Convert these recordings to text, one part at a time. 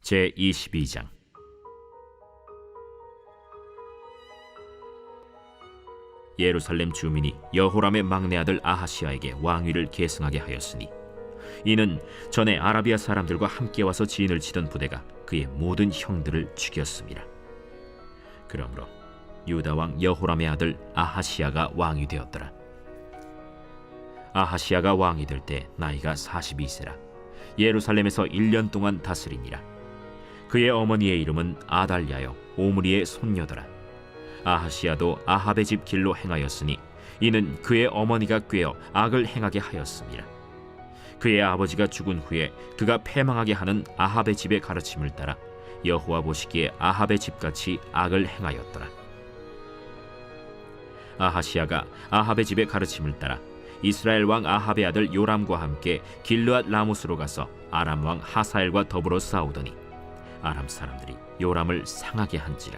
제22장. 예루살렘 주민이 여호람의 막내 아들 아하시야에게 왕위를 계승하게 하였으니, 이는 전에 아라비아 사람들과 함께 와서 진을 치던 부대가 그의 모든 형들을 죽였습니다. 그러므로 유다 왕 여호람의 아들 아하시야가 왕이 되었더라. 아하시야가 왕이 될 때 나이가 42세라 예루살렘에서 1년 동안 다스리니라. 그의 어머니의 이름은 아달랴요 오므리의 손녀더라. 아하시야도 아합의 집 길로 행하였으니, 이는 그의 어머니가 꾀어 악을 행하게 하였습니다. 그의 아버지가 죽은 후에 그가 패망하게 하는 아합의 집의 가르침을 따라 여호와 보시기에 아합의 집같이 악을 행하였더라. 아하시야가 아합의 집의 가르침을 따라 이스라엘 왕 아합의 아들 요람과 함께 길르앗 라모스로 가서 아람 왕 하사엘과 더불어 싸우더니 아람 사람들이 요람을 상하게 한지라.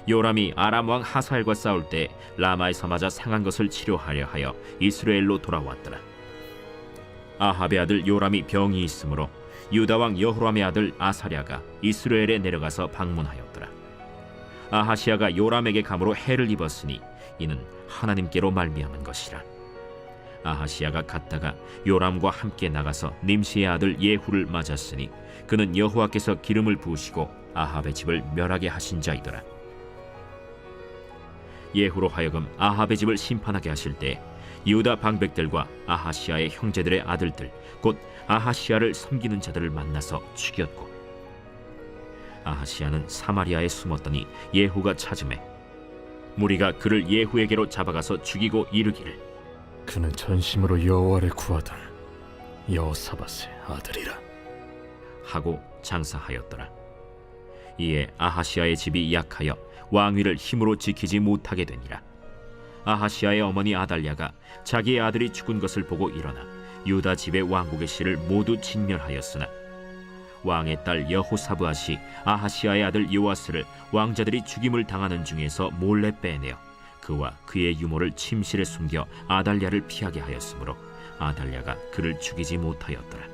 요람이 아람 왕 하사엘과 싸울 때 라마에서 맞아 상한 것을 치료하려 하여 이스라엘로 돌아왔더라. 아합의 아들 요람이 병이 있으므로 유다 왕 여호람의 아들 아사랴가 이스라엘에 내려가서 방문하였더라. 아하시야가 요람에게 감으로 해를 입었으니 이는 하나님께로 말미암은 것이라. 아하시야가 갔다가 요람과 함께 나가서 님시의 아들 예후를 맞았으니 그는 여호와께서 기름을 부으시고 아합의 집을 멸하게 하신 자이더라. 예후로 하여금 아합의 집을 심판하게 하실 때 유다 방백들과 아하시야의 형제들의 아들들 곧 아하시야를 섬기는 자들을 만나서 죽였고, 아하시야는 사마리아에 숨었더니 예후가 찾음에 무리가 그를 예후에게로 잡아가서 죽이고 이르기를, 그는 전심으로 여호와를 구하던 여호사밧의 아들이라 하고 장사하였더라. 이에 아하시야의 집이 약하여 왕위를 힘으로 지키지 못하게 되니라. 아하시야의 어머니 아달랴가 자기의 아들이 죽은 것을 보고 일어나 유다 집의 왕국의 씨를 모두 진멸하였으나, 왕의 딸 여호사브앗이 아하시야의 아들 요아스를 왕자들이 죽임을 당하는 중에서 몰래 빼내어 그와 그의 유모를 침실에 숨겨 아달랴를 피하게 하였으므로 아달랴가 그를 죽이지 못하였더라.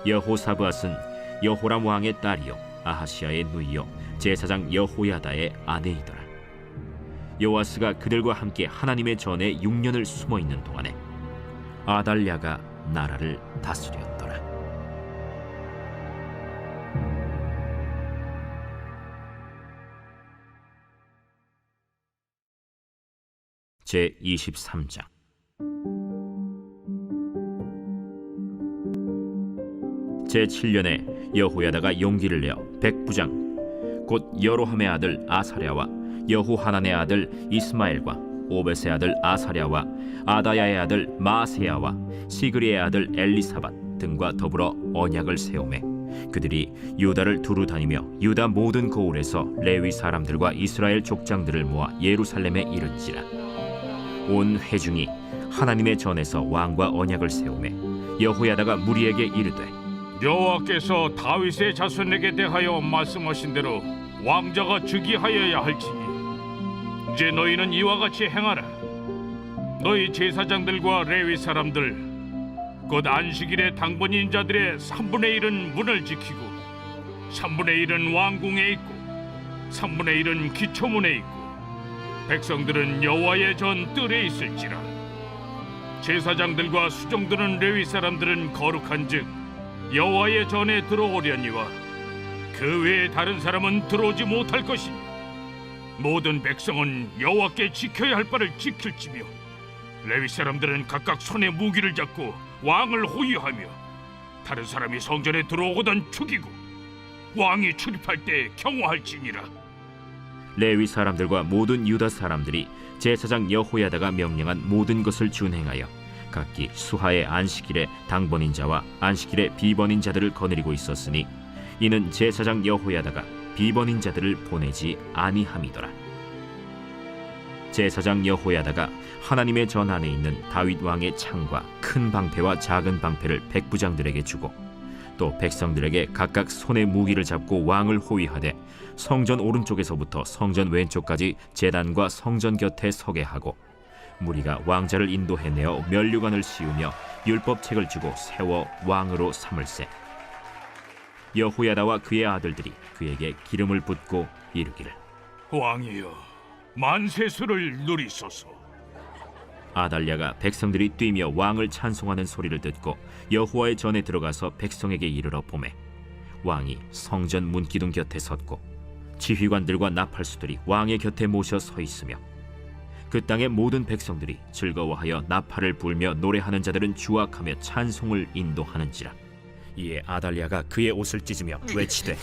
여호사브앗은 여호람 왕의 딸이요 아하시야의 누이요 제사장 여호야다의 아내이더라. 요아스가 그들과 함께 하나님의 전에 6년을 숨어 있는 동안에 아달랴가 나라를 다스렸더라. 제23장. 제7년에 여호야다가 용기를 내어 백부장 곧 여로함의 아들 아사랴와 여호하난의 아들 이스마엘과 오벳의 아들 아사랴와 아다야의 아들 마세야와 시그리의 아들 엘리사밧 등과 더불어 언약을 세우매 그들이 유다를 두루 다니며 유다 모든 고을에서 레위 사람들과 이스라엘 족장들을 모아 예루살렘에 이른지라. 온 회중이 하나님의 전에서 왕과 언약을 세우매 여호야다가 무리에게 이르되, 여호와께서 다윗의 자손에게 대하여 말씀하신 대로 왕자가 즉위하여야 할지니 이제 너희는 이와 같이 행하라. 너희 제사장들과 레위 사람들 곧 안식일에 당번인 자들의 3분의 1은 문을 지키고 3분의 1은 왕궁에 있고 3분의 1은 기초문에 있고 백성들은 여호와의 전 뜰에 있을지라. 제사장들과 수종드는 레위 사람들은 거룩한즉 여호와의 전에 들어오려니와 그 외에 다른 사람은 들어오지 못할 것이니 모든 백성은 여호와께 지켜야 할 바를 지킬지며 레위 사람들은 각각 손에 무기를 잡고 왕을 호위하며 다른 사람이 성전에 들어오거든 죽이고 왕이 출입할 때 경호할지니라. 레위 사람들과 모든 유다 사람들이 제사장 여호야다가 명령한 모든 것을 준행하여 각기 수하의 안식일에 당번인 자와 안식일에 비번인 자들을 거느리고 있었으니 이는 제사장 여호야다가 비번인 자들을 보내지 아니함이더라. 제사장 여호야다가 하나님의 전 안에 있는 다윗 왕의 창과 큰 방패와 작은 방패를 백부장들에게 주고 또 백성들에게 각각 손에 무기를 잡고 왕을 호위하되 성전 오른쪽에서부터 성전 왼쪽까지 제단과 성전 곁에 서게 하고, 무리가 왕자를 인도해내어 면류관을 씌우며 율법책을 주고 세워 왕으로 삼을세. 여호야다와 그의 아들들이 그에게 기름을 붓고 이르기를 왕이여, 만세수를 누리소서. 아달랴가 백성들이 뛰며 왕을 찬송하는 소리를 듣고 여호와의 전에 들어가서 백성에게 이르러 보매 왕이 성전 문기둥 곁에 섰고 지휘관들과 나팔수들이 왕의 곁에 모셔 서 있으며 그 땅의 모든 백성들이 즐거워하여 나팔을 불며 노래하는 자들은 주악하며 찬송을 인도하는지라. 이에 아달랴가 그의 옷을 찢으며 외치되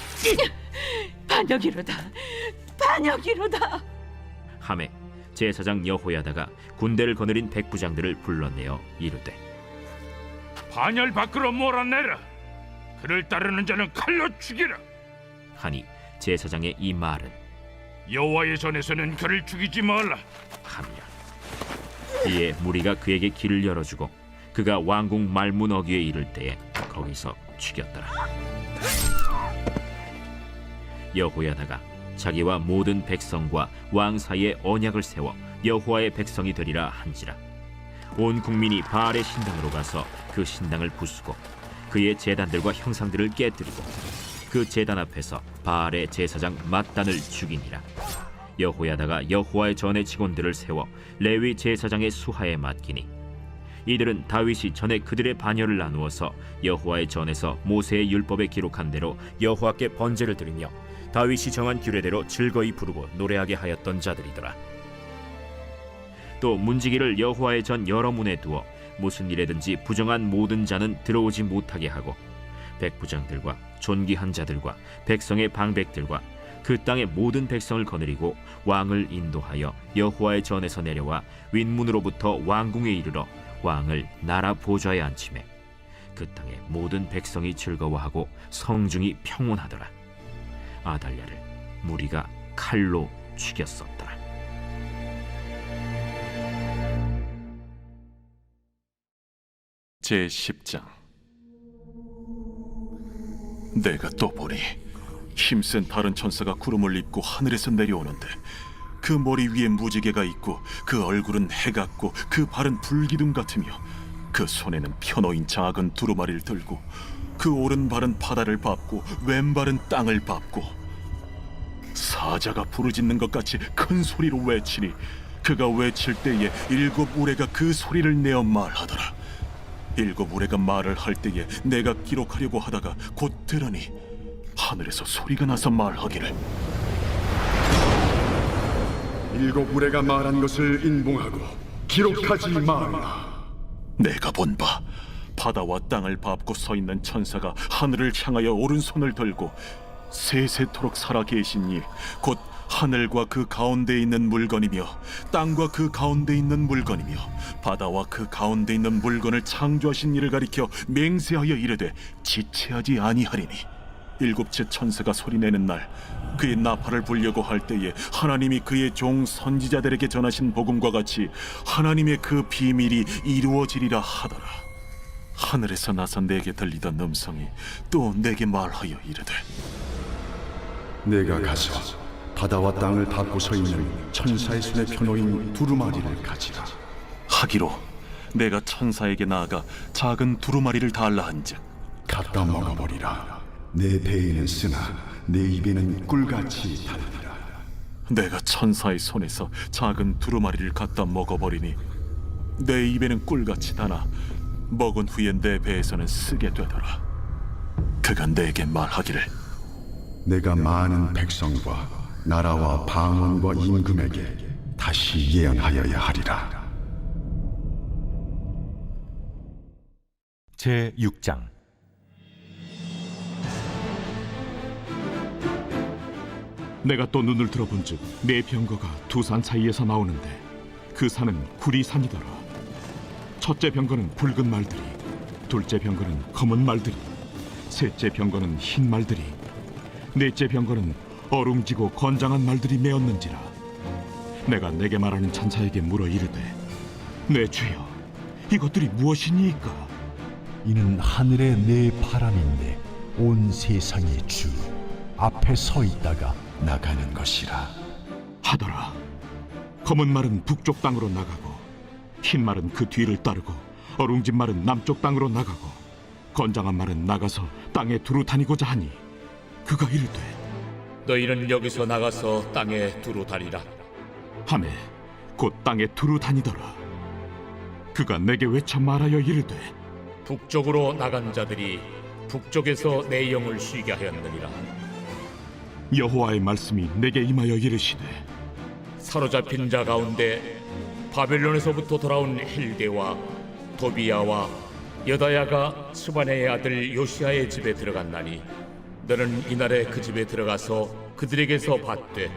반역이로다, 반역이로다. 하매 제사장 여호야다가 군대를 거느린 백부장들을 불러내어 이르되 반열 밖으로 몰아내라. 그를 따르는 자는 칼로 죽이라. 하니 제사장의 이 말은 여호와의 전에서는 그를 죽이지 말라 함이라. 이에 무리가 그에게 길을 열어주고 그가 왕궁 말문 어귀에 이를 때에 거기서 죽였더라. 여호야다가 자기와 모든 백성과 왕 사이에 언약을 세워 여호와의 백성이 되리라 한지라. 온 국민이 바알의 신당으로 가서 그 신당을 부수고 그의 제단들과 형상들을 깨뜨리고 그 제단 앞에서 바알의 제사장 맏단을 죽이니라. 여호야다가 여호와의 전의 직원들을 세워 레위 제사장의 수하에 맡기니 이들은 다윗이 전에 그들의 반열을 나누어서 여호와의 전에서 모세의 율법에 기록한 대로 여호와께 번제를 드리며 다윗이 정한 규례대로 즐거이 부르고 노래하게 하였던 자들이더라. 또 문지기를 여호와의 전 여러 문에 두어 무슨 일에든지 부정한 모든 자는 들어오지 못하게 하고 백부장들과 존귀한 자들과 백성의 방백들과 그 땅의 모든 백성을 거느리고 왕을 인도하여 여호와의 전에서 내려와 윗문으로부터 왕궁에 이르러 왕을 나라 보좌에 앉히매 그 땅의 모든 백성이 즐거워하고 성중이 평온하더라. 아달랴를 무리가 칼로 죽였었더라. 제10장. 내가 또 보니 힘센 다른 천사가 구름을 입고 하늘에서 내려오는데 그 머리 위에 무지개가 있고 그 얼굴은 해 같고 그 발은 불기둥 같으며 그 손에는 펴놓인 작은 두루마리를 들고 그 오른발은 바다를 밟고 왼발은 땅을 밟고 사자가 부르짖는 것 같이 큰 소리로 외치니 그가 외칠 때에 7 우레가 그 소리를 내어 말하더라. 7 우레가 말을 할 때에 내가 기록하려고 하다가 곧 들으니 하늘에서 소리가 나서 말하기를 7 우레가 말한 것을 인봉하고 기록하지 말라. 내가 본 바 바다와 땅을 밟고 서 있는 천사가 하늘을 향하여 오른손을 들고 세세토록 살아 계신 이 곧 하늘과 그 가운데 있는 물건이며 땅과 그 가운데 있는 물건이며 바다와 그 가운데 있는 물건을 창조하신 이를 가리켜 맹세하여 이르되 지체하지 아니하리니 7째 천사가 소리내는 날 그의 나팔을 불려고 할 때에 하나님이 그의 종 선지자들에게 전하신 복음과 같이 하나님의 그 비밀이 이루어지리라 하더라. 하늘에서 나서 내게 들리던 음성이 또 내게 말하여 이르되 내가 가서 바다와 땅을 밟고 서 있는 천사의 손에 펴놓인 두루마리를 가지라. 하기로 내가 천사에게 나아가 작은 두루마리를 달라 한즉 갖다 먹어버리라. 내 배에는 쓰나 내 입에는 꿀같이 달리라. 내가 천사의 손에서 작은 두루마리를 갖다 먹어버리니 내 입에는 꿀같이 다나 먹은 후에 내 배에서는 쓰게 되더라. 그가 내게 말하기를 내가 많은 백성과 나라와 방언과 임금에게 다시 예언하여야 하리라. 제6장. 내가 또 눈을 들어본즉 네 병거가 두 산 사이에서 나오는데 그 산은 구리산이더라. 첫째 병거는 붉은 말들이, 둘째 병거는 검은 말들이, 셋째 병거는 흰 말들이, 넷째 병거는 어룽지고 건장한 말들이 메었는지라. 내가 내게 말하는 천사에게 물어 이르되 내 주여, 이것들이 무엇이니이까? 이는 하늘의 네 바람인데 온 세상의 주 앞에 서 있다가 나가는 것이라 하더라. 검은 말은 북쪽 땅으로 나가고 흰 말은 그 뒤를 따르고 어룽진 말은 남쪽 땅으로 나가고 건장한 말은 나가서 땅에 두루 다니고자 하니 그가 이르되 너희는 여기서 나가서 땅에 두루 다니라. 하매 곧 땅에 두루 다니더라. 그가 내게 외쳐 말하여 이르되 북쪽으로 나간 자들이 북쪽에서 내 영을 쉬게 하였느니라. 여호와의 말씀이 내게 임하여 이르시되 사로잡힌 자 가운데 바벨론에서부터 돌아온 힐데와 도비야와 여다야가 스바네의 아들 요시아의 집에 들어갔나니 너는 이날에 그 집에 들어가서 그들에게서 받되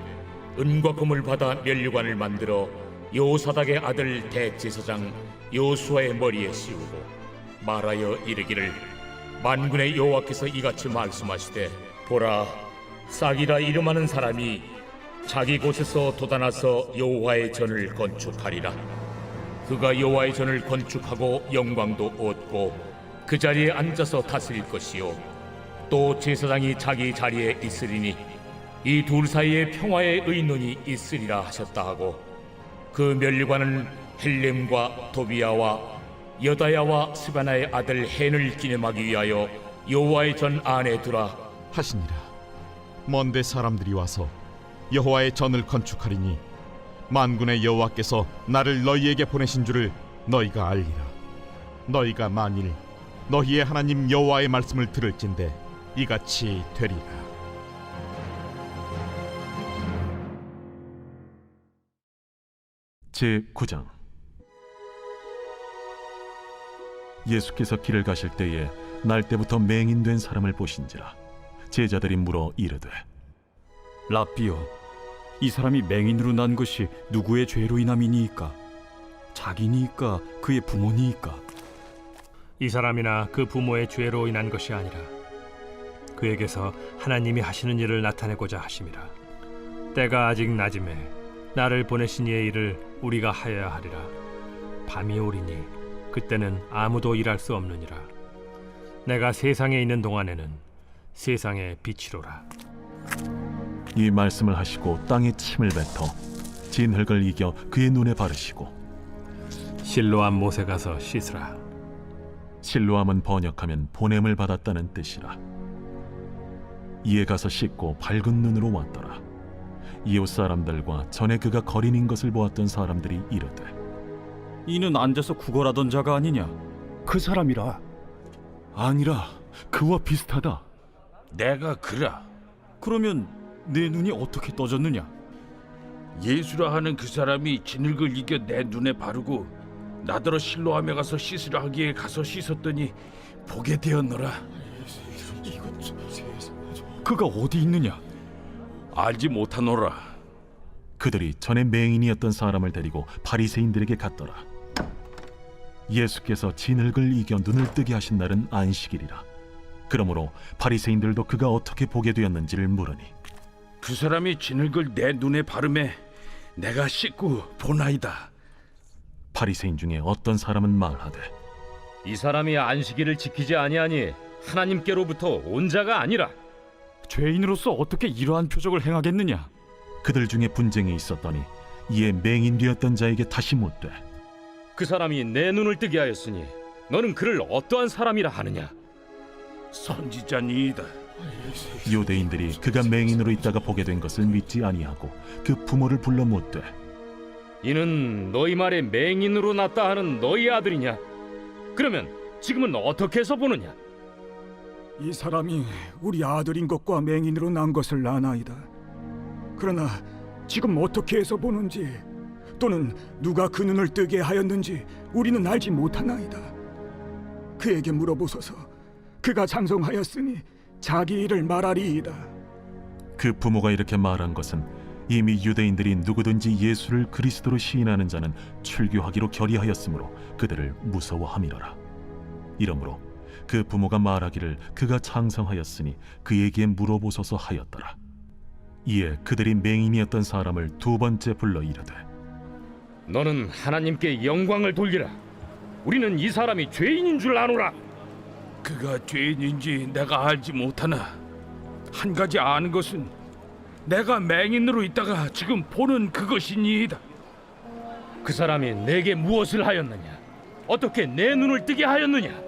은과 금을 받아 면류관을 만들어 요사닥의 아들 대제사장 요수아의 머리에 씌우고 말하여 이르기를 만군의 여호와께서 이같이 말씀하시되 보라 싹이라 이름하는 사람이 자기 곳에서 돋아나서 여호와의 전을 건축하리라. 그가 여호와의 전을 건축하고 영광도 얻고 그 자리에 앉아서 다스릴 것이요 또 제사장이 자기 자리에 있으리니 이 둘 사이에 평화의 의논이 있으리라 하셨다 하고 그 면류관은 헬렘과 도비야와 여다야와 스바나의 아들 헨을 기념하기 위하여 여호와의 전 안에 두라 하시니라. 먼데 사람들이 와서 여호와의 전을 건축하리니 만군의 여호와께서 나를 너희에게 보내신 줄을 너희가 알리라. 너희가 만일 너희의 하나님 여호와의 말씀을 들을진대 이같이 되리라. 제9장. 예수께서 길을 가실 때에 날 때부터 맹인된 사람을 보신지라. 제자들이 물어 이르되 라삐여, 이 사람이 맹인으로 난 것이 누구의 죄로 인함이니이까? 자기니이까 그의 부모니이까? 이 사람이나 그 부모의 죄로 인한 것이 아니라 그에게서 하나님이 하시는 일을 나타내고자 하심이라. 때가 아직 낮음에 나를 보내신 이의 일을 우리가 하여야 하리라. 밤이 오리니 그때는 아무도 일할 수 없느니라. 내가 세상에 있는 동안에는 세상의 빛이로라. 이 말씀을 하시고 땅에 침을 뱉어 진흙을 이겨 그의 눈에 바르시고 실로암 못에 가서 씻으라. 실로암은 번역하면 보냄을 받았다는 뜻이라. 이에 가서 씻고 밝은 눈으로 왔더라. 이웃 사람들과 전에 그가 거린인 것을 보았던 사람들이 이르되 이는 앉아서 구걸하던 자가 아니냐? 그 사람이라. 아니라 그와 비슷하다. 내가 그라. 그러면 내 눈이 어떻게 떠졌느냐? 예수라 하는 그 사람이 진흙을 이겨 내 눈에 바르고 나더러 실로암에 가서 씻으라 하기에 가서 씻었더니 보게 되었노라. 그가 어디 있느냐? 알지 못하노라. 그들이 전에 맹인이었던 사람을 데리고 바리새인들에게 갔더라. 예수께서 진흙을 이겨 눈을 뜨게 하신 날은 안식일이라. 그러므로 바리새인들도 그가 어떻게 보게 되었는지를 물으니 그 사람이 진흙을 내 눈에 바르매 내가 씻고 보나이다. 바리새인 중에 어떤 사람은 말하되 이 사람이 안식일을 지키지 아니하니 하나님께로부터 온 자가 아니라. 죄인으로서 어떻게 이러한 표적을 행하겠느냐? 그들 중에 분쟁이 있었더니 이에 맹인 되었던 자에게 다시 묻되 그 사람이 내 눈을 뜨게 하였으니 너는 그를 어떠한 사람이라 하느냐? 선지자니이다. 유대인들이 그가 맹인으로 있다가 보게 된 것을 믿지 아니하고 그 부모를 불러 묻되 이는 너희 말에 맹인으로 났다 하는 너희 아들이냐? 그러면 지금은 어떻게 해서 보느냐? 이 사람이 우리 아들인 것과 맹인으로 난 것을 아나이다. 그러나 지금 어떻게 해서 보는지 또는 누가 그 눈을 뜨게 하였는지 우리는 알지 못하나이다. 그에게 물어보소서. 그가 장성하였으니 자기 일을 말하리이다. 그 부모가 이렇게 말한 것은 이미 유대인들이 누구든지 예수를 그리스도로 시인하는 자는 출교하기로 결의하였으므로 그들을 무서워함이로라. 이러므로 그 부모가 말하기를 그가 장성하였으니 그에게 물어보소서 하였더라. 이에 그들이 맹인이었던 사람을 두 번째 불러 이르되 너는 하나님께 영광을 돌리라. 우리는 이 사람이 죄인인 줄 아노라. 그가 죄인인지 내가 알지 못하나 한 가지 아는 것은 내가 맹인으로 있다가 지금 보는 그것이니이다. 그 사람이 내게 무엇을 하였느냐? 어떻게 내 눈을 뜨게 하였느냐?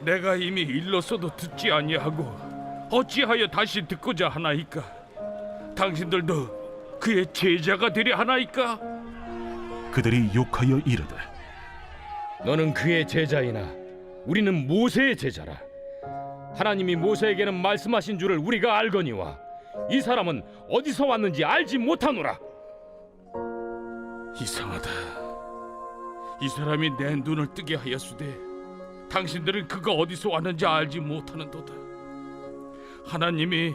내가 이미 일렀어도 듣지 아니하고 어찌하여 다시 듣고자 하나이까? 당신들도 그의 제자가 되려 하나이까? 그들이 욕하여 이르되 너는 그의 제자이나 우리는 모세의 제자라. 하나님이 모세에게는 말씀하신 줄을 우리가 알거니와 이 사람은 어디서 왔는지 알지 못하노라. 이상하다. 이 사람이 내 눈을 뜨게 하였으되 당신들은 그가 어디서 왔는지 알지 못하는도다. 하나님이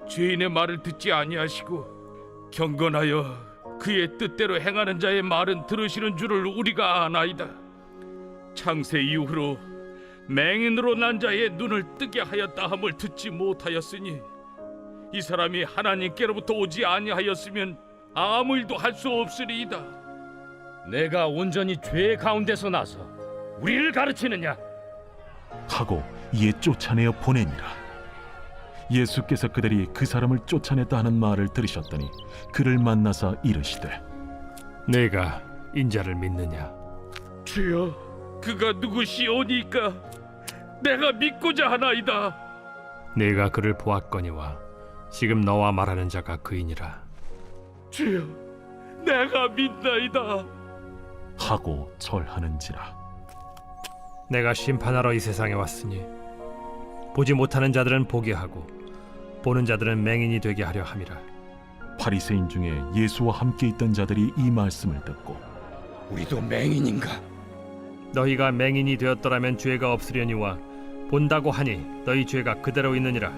죄인의 말을 듣지 아니하시고 경건하여 그의 뜻대로 행하는 자의 말은 들으시는 줄을 우리가 아나이다. 창세 이후로 맹인으로 난 자의 눈을 뜨게 하였다 함을 듣지 못하였으니 이 사람이 하나님께로부터 오지 아니하였으면 아무 일도 할 수 없으리이다. 내가 온전히 죄 가운데서 나서 우리를 가르치느냐? 하고 이에 쫓아내어 보내니라. 예수께서 그들이 그 사람을 쫓아냈다 하는 말을 들으셨더니 그를 만나사 이르시되 내가 인자를 믿느냐? 주여, 그가 누구시오니까 내가 믿고자 하나이다. 내가 그를 보았거니와 지금 너와 말하는 자가 그이니라. 주여, 내가 믿나이다. 하고 절하는지라. 내가 심판하러 이 세상에 왔으니 보지 못하는 자들은 보게 하고 보는 자들은 맹인이 되게 하려 함이라. 바리새인 중에 예수와 함께 있던 자들이 이 말씀을 듣고 우리도 맹인인가? 너희가 맹인이 되었더라면 죄가 없으려니와 본다고 하니 너희 죄가 그대로 있느니라.